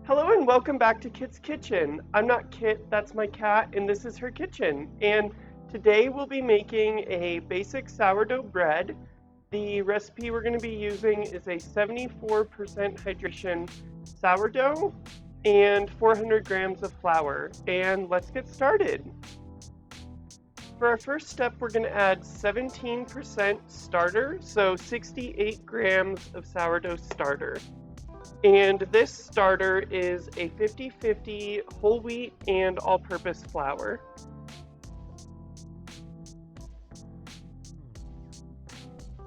Hello and welcome back to Kit's Kitchen. I'm not Kit, that's my cat, and this is her kitchen. And today we'll be making a basic sourdough bread. The recipe we're going to be using is a 74% hydration sourdough and 400 grams of flour. And let's get started. For our first step, we're going to add 17% starter, so 68 grams of sourdough starter. And this starter is a 50-50 whole wheat and all-purpose flour.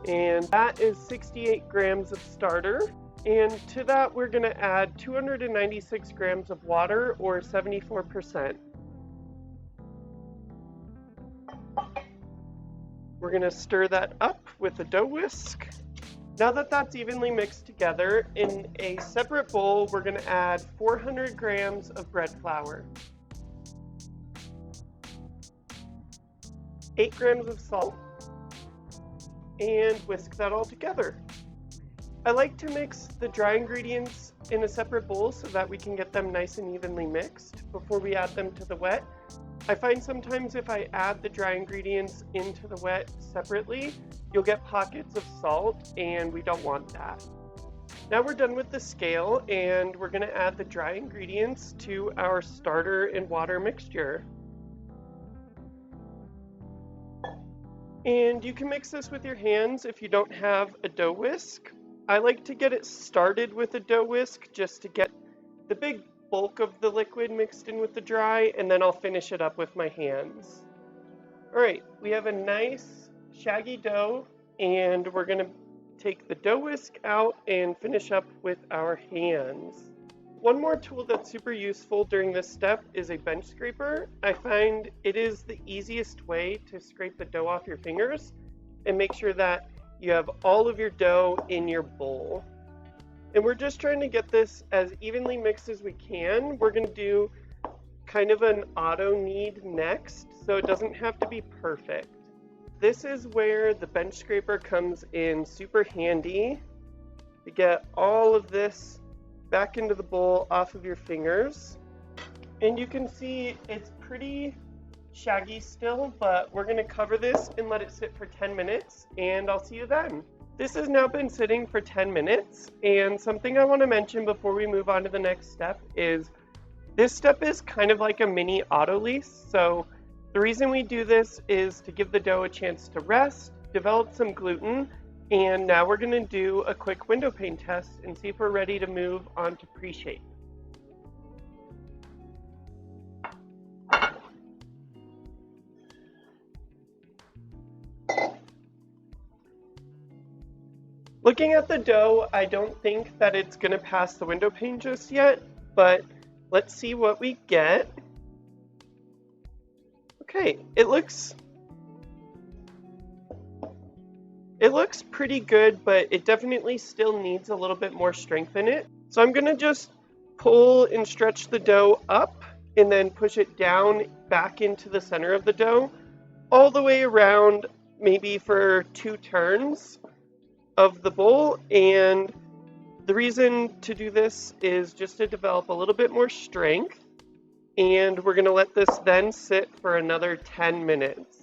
And that is 68 grams of starter. And to that, we're going to add 296 grams of water, or 74%. We're going to stir that up with a dough whisk. Now that that's evenly mixed together, in a separate bowl, we're going to add 400 grams of bread flour, 8 grams of salt, and whisk that all together. I like to mix the dry ingredients in a separate bowl so that we can get them nice and evenly mixed before we add them to the wet. I find sometimes if I add the dry ingredients into the wet separately, you'll get pockets of salt, and we don't want that. Now we're done with the scale, and we're going to add the dry ingredients to our starter and water mixture. And you can mix this with your hands if you don't have a dough whisk. I like to get it started with a dough whisk just to get the big bulk of the liquid mixed in with the dry, and then I'll finish it up with my hands. All right, we have a nice shaggy dough, and we're going to take the dough whisk out and finish up with our hands. One more tool that's super useful during this step is a bench scraper. I find it is the easiest way to scrape the dough off your fingers and make sure that you have all of your dough in your bowl. And we're just trying to get this as evenly mixed as we can. We're going to do kind of an auto knead next, so it doesn't have to be perfect. This is where the bench scraper comes in super handy to get all of this back into the bowl off of your fingers. And you can see it's pretty shaggy still, but we're going to cover this and let it sit for 10 minutes, and I'll see you then. This has now been sitting for 10 minutes, and something I want to mention before we move on to the next step is this step is kind of like a mini autolyse. So the reason we do this is to give the dough a chance to rest, develop some gluten, and now we're going to do a quick window pane test and see if we're ready to move on to pre-shape. Looking at the dough, I don't think that it's going to pass the window pane just yet, but let's see what we get. Okay, it looks pretty good, but it definitely still needs a little bit more strength in it. So I'm going to just pull and stretch the dough up and then push it down back into the center of the dough, all the way around, maybe for 2 turns of the bowl. And the reason to do this is just to develop a little bit more strength, and we're going to let this then sit for another 10 minutes.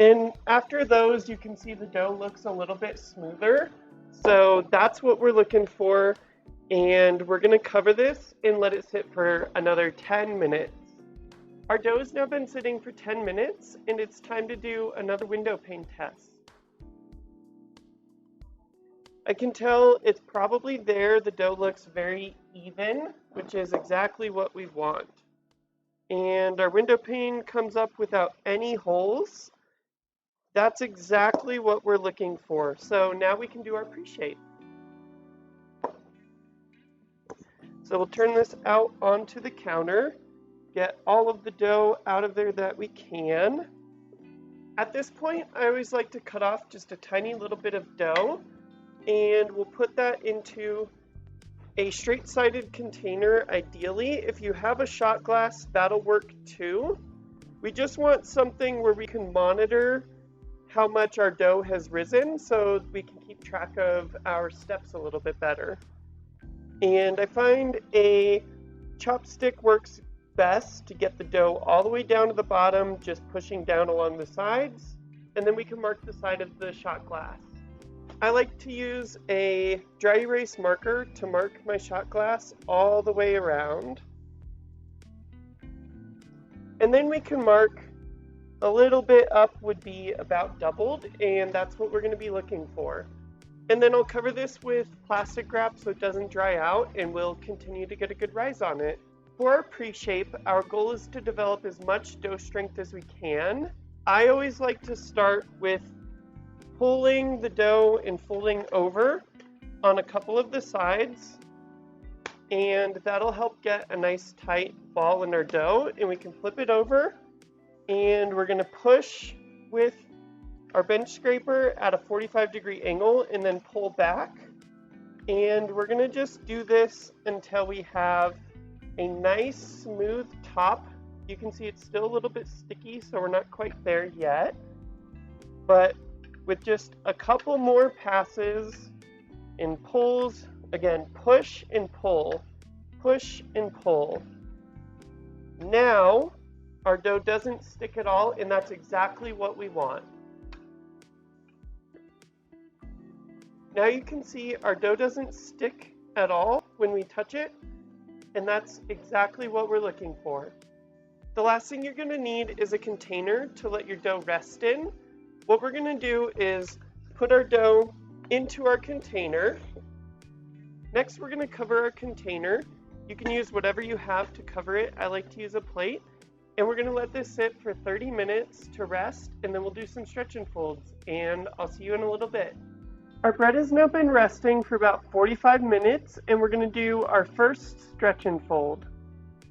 And after those, you can see the dough looks a little bit smoother, so that's what we're looking for. And we're going to cover this and let it sit for another 10 minutes. Our dough has now been sitting for 10 minutes, and it's time to do another window pane test. I can tell it's probably there. The dough looks very even, which is exactly what we want. And our window pane comes up without any holes. That's exactly what we're looking for. So now we can do our pre-shape. So we'll turn this out onto the counter, get all of the dough out of there that we can. At this point, I always like to cut off just a tiny little bit of dough, and we'll put that into a straight-sided container. Ideally, if you have a shot glass, that'll work too. We just want something where we can monitor how much our dough has risen so we can keep track of our steps a little bit better. And I find a chopstick works best to get the dough all the way down to the bottom, just pushing down along the sides, and then we can mark the side of the shot glass. I like to use a dry erase marker to mark my shot glass all the way around. And then we can mark a little bit up would be about doubled, and that's what we're going to be looking for. And then I'll cover this with plastic wrap so it doesn't dry out, and we'll continue to get a good rise on it. For our pre-shape, our goal is to develop as much dough strength as we can. I always like to start with pulling the dough and folding over on a couple of the sides, and that'll help get a nice tight ball in our dough. And we can flip it over, and we're going to push with our bench scraper at a 45-degree angle and then pull back. And we're going to just do this until we have a nice smooth top. You can see it's still a little bit sticky, so we're not quite there yet. But with just a couple more passes and pulls, again, push and pull, push and pull. Now our dough doesn't stick at all, and that's exactly what we want. Now you can see our dough doesn't stick at all when we touch it, and that's exactly what we're looking for. The last thing you're going to need is a container to let your dough rest in. What we're going to do is put our dough into our container. Next, we're going to cover our container. You can use whatever you have to cover it. I like to use a plate. And we're going to let this sit for 30 minutes to rest, and then we'll do some stretch and folds, and I'll see you in a little bit. Our bread has now been resting for about 45 minutes, and we're going to do our first stretch and fold.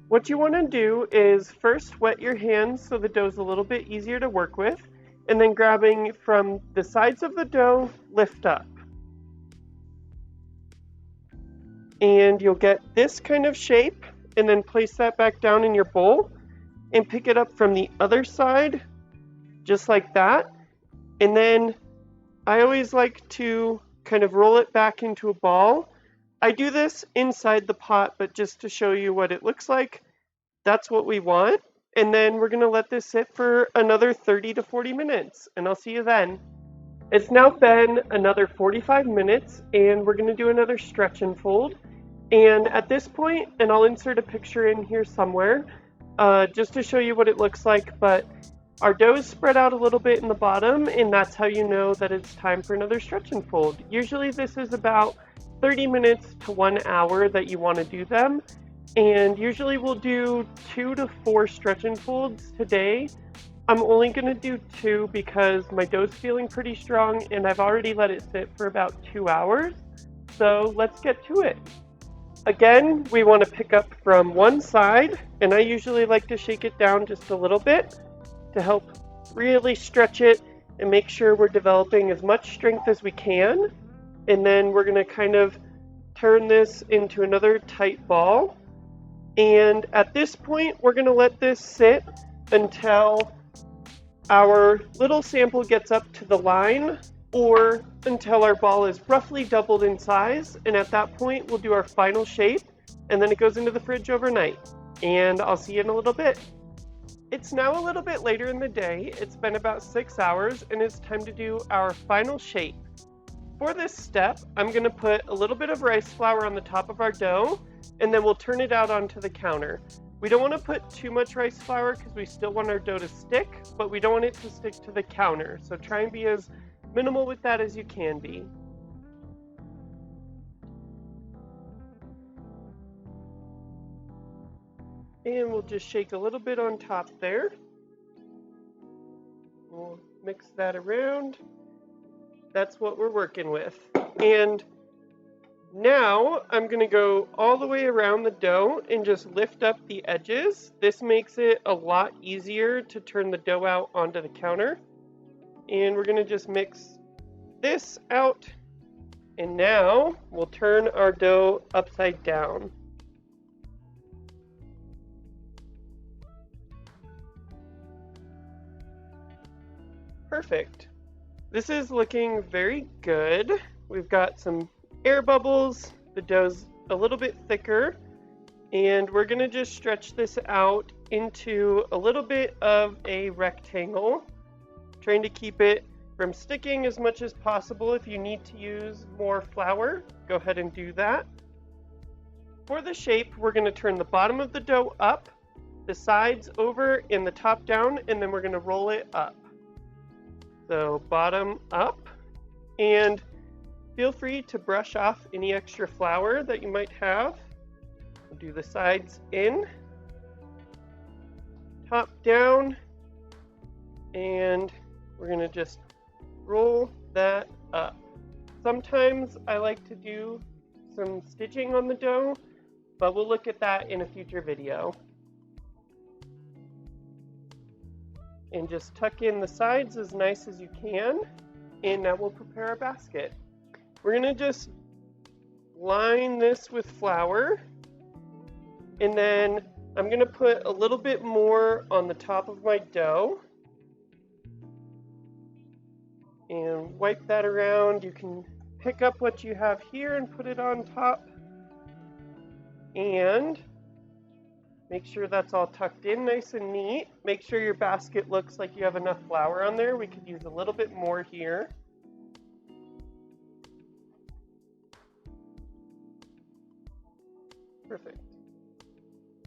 What you want to do is first wet your hands so the dough's a little bit easier to work with, and then grabbing from the sides of the dough, lift up. And you'll get this kind of shape, and then place that back down in your bowl, and pick it up from the other side, just like that. And then I always like to kind of roll it back into a ball. I do this inside the pot, but just to show you what it looks like, that's what we want. And then we're going to let this sit for another 30 to 40 minutes, and I'll see you then. It's now been another 45 minutes, and we're going to do another stretch and fold. And at this point, and I'll insert a picture in here somewhere, just to show you what it looks like, but our dough is spread out a little bit in the bottom, and that's how you know that it's time for another stretch and fold. Usually this is about 30 minutes to 1 hour that you want to do them, and usually we'll do 2 to 4 stretch and folds today. I'm only going to do 2 because my dough's feeling pretty strong, and I've already let it sit for about 2 hours, so let's get to it. Again, we want to pick up from one side, and I usually like to shake it down just a little bit to help really stretch it and make sure we're developing as much strength as we can. And then we're going to kind of turn this into another tight ball. And at this point, we're going to let this sit until our little sample gets up to the line, or until our ball is roughly doubled in size. And at that point, we'll do our final shape, and then it goes into the fridge overnight. And I'll see you in a little bit. It's now a little bit later in the day. It's been about 6 hours, and it's time to do our final shape. For this step, I'm going to put a little bit of rice flour on the top of our dough, and then we'll turn it out onto the counter. We don't want to put too much rice flour because we still want our dough to stick, but we don't want it to stick to the counter. So try and be as minimal with that as you can be. And we'll just shake a little bit on top there. We'll mix that around. That's what we're working with. And now I'm going to go all the way around the dough and just lift up the edges. This makes it a lot easier to turn the dough out onto the counter. And we're going to just mix this out. And now we'll turn our dough upside down. Perfect. This is looking very good. We've got some air bubbles. The dough's a little bit thicker, and we're gonna just stretch this out into a little bit of a rectangle, trying to keep it from sticking as much as possible. If you need to use more flour, go ahead and do that. For the shape, we're gonna turn the bottom of the dough up, the sides over, and the top down, and then we're gonna roll it up. So bottom up, and feel free to brush off any extra flour that you might have. We'll do the sides in, top down, and we're gonna just roll that up. Sometimes I like to do some stitching on the dough, but we'll look at that in a future video. And just tuck in the sides as nice as you can, and now we'll prepare our basket. We're gonna just line this with flour, and then I'm gonna put a little bit more on the top of my dough and wipe that around. You can pick up what you have here and put it on top, and make sure that's all tucked in nice and neat. Make sure your basket looks like you have enough flour on there. We could use a little bit more here. Perfect.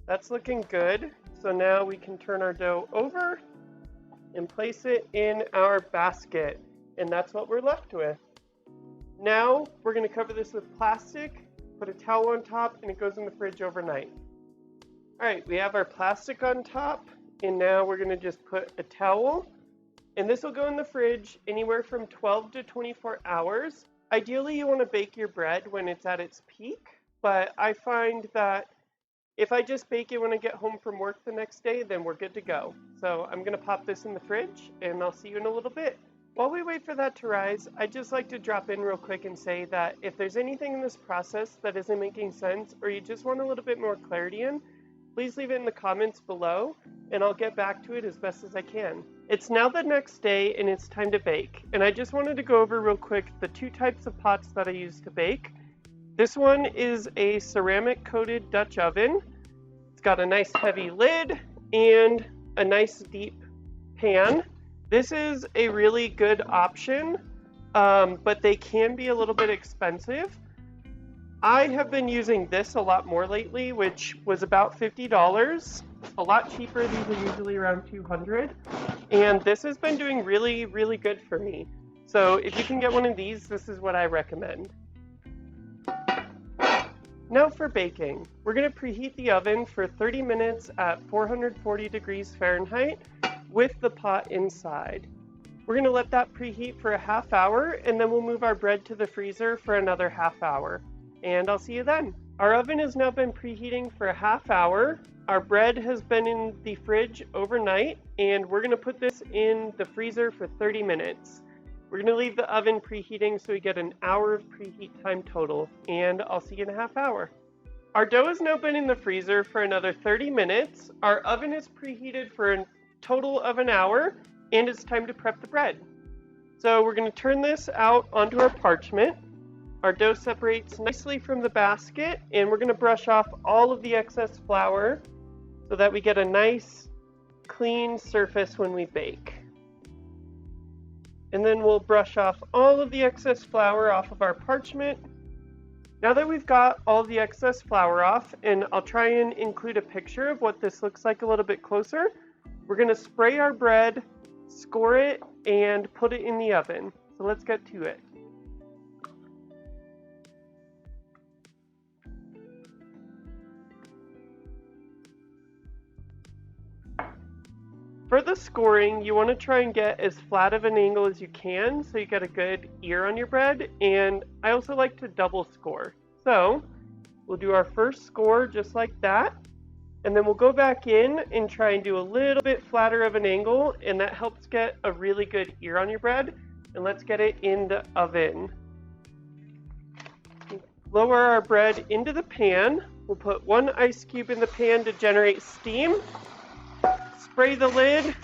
That's looking good. So now we can turn our dough over and place it in our basket. And that's what we're left with. Now we're going to cover this with plastic, put a towel on top, and it goes in the fridge overnight. All right, we have our plastic on top, and now we're going to just put a towel, and this will go in the fridge anywhere from 12 to 24 hours. Ideally, you want to bake your bread when it's at its peak, but I find that if I just bake it when I get home from work the next day, then we're good to go. So I'm going to pop this in the fridge, and I'll see you in a little bit. While we wait for that to rise, I'd just like to drop in real quick and say that if there's anything in this process that isn't making sense, or you just want a little bit more clarity in, please leave it in the comments below, and I'll get back to it as best as I can. It's now the next day, and it's time to bake. And I just wanted to go over real quick the two types of pots that I use to bake. This one is a ceramic-coated Dutch oven. It's got a nice heavy lid and a nice deep pan. This is a really good option, but they can be a little bit expensive. I have been using this a lot more lately, which was about $50. A lot cheaper. These are usually around $200. And this has been doing really, really good for me. So if you can get one of these, this is what I recommend. Now for baking. We're going to preheat the oven for 30 minutes at 440 degrees Fahrenheit with the pot inside. We're going to let that preheat for a half hour, and then we'll move our bread to the freezer for another half hour. And I'll see you then. Our oven has now been preheating for a half hour. Our bread has been in the fridge overnight, and we're going to put this in the freezer for 30 minutes. We're going to leave the oven preheating so we get an hour of preheat time total, and I'll see you in a half hour. Our dough has now been in the freezer for another 30 minutes. Our oven is preheated for a total of an hour, and it's time to prep the bread. So we're going to turn this out onto our parchment. Our dough separates nicely from the basket, and we're going to brush off all of the excess flour so that we get a nice, clean surface when we bake. And then we'll brush off all of the excess flour off of our parchment. Now that we've got all the excess flour off, and I'll try and include a picture of what this looks like a little bit closer, we're going to spray our bread, score it, and put it in the oven. So let's get to it. For the scoring, you want to try and get as flat of an angle as you can so you get a good ear on your bread, and I also like to double score. So we'll do our first score just like that, and then we'll go back in and try and do a little bit flatter of an angle, and that helps get a really good ear on your bread. And let's get it in the oven. Lower our bread into the pan. We'll put one ice cube in the pan to generate steam. Spray the lid.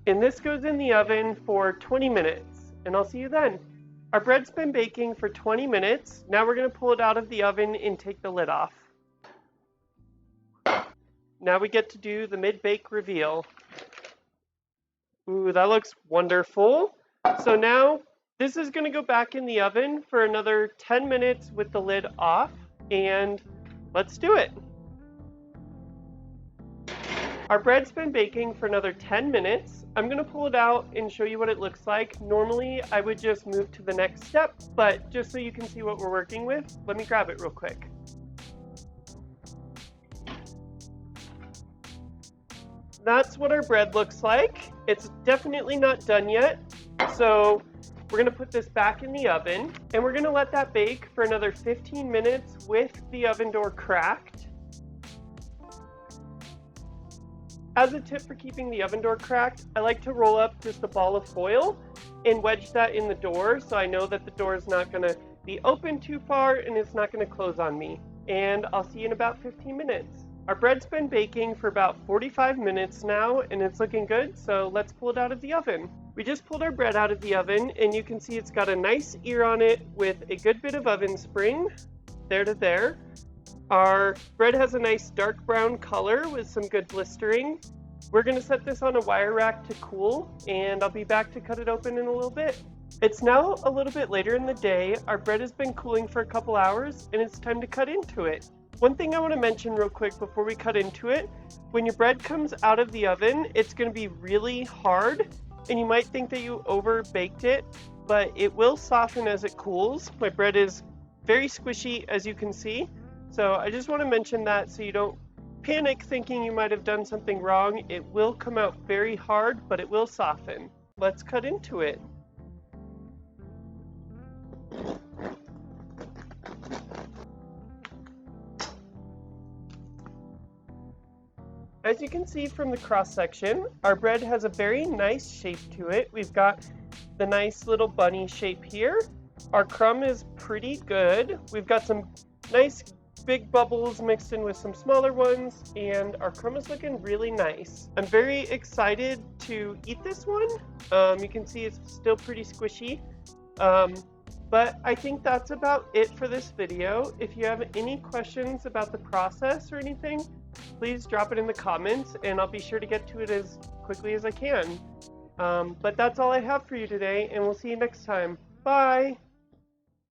And this goes in the oven for 20 minutes, and I'll see you then. Our bread's been baking for 20 minutes. Now we're gonna pull it out of the oven and take the lid off. Now we get to do the mid-bake reveal. Ooh, that looks wonderful. So now this is gonna go back in the oven for another 10 minutes with the lid off, and let's do it. Our bread's been baking for another 10 minutes. I'm gonna pull it out and show you what it looks like. Normally, I would just move to the next step, but just so you can see what we're working with, let me grab it real quick. That's what our bread looks like. It's definitely not done yet. So we're gonna put this back in the oven, and we're gonna let that bake for another 15 minutes with the oven door cracked. As a tip for keeping the oven door cracked, I like to roll up just a ball of foil and wedge that in the door so I know that the door is not gonna be open too far and it's not gonna close on me. And I'll see you in about 15 minutes. Our bread's been baking for about 45 minutes now and it's looking good, so let's pull it out of the oven. We just pulled our bread out of the oven and you can see it's got a nice ear on it with a good bit of oven spring, there to there. Our bread has a nice dark brown color with some good blistering. We're gonna set this on a wire rack to cool, and I'll be back to cut it open in a little bit. It's now a little bit later in the day. Our bread has been cooling for a couple hours, and it's time to cut into it. One thing I wanna mention real quick before we cut into it, when your bread comes out of the oven, it's gonna be really hard, and you might think that you over baked it, but it will soften as it cools. My bread is very squishy, as you can see. So I just want to mention that so you don't panic thinking you might have done something wrong. It will come out very hard, but it will soften. Let's cut into it. As you can see from the cross section, our bread has a very nice shape to it. We've got the nice little bunny shape here. Our crumb is pretty good. We've got some nice big bubbles mixed in with some smaller ones, and our crumb is looking really nice. I'm very excited to eat this one. You can see it's still pretty squishy, but I think that's about it for this video. If you have any questions about the process or anything, please drop it in the comments and I'll be sure to get to it as quickly as I can. But that's all I have for you today, and we'll see you next time. Bye!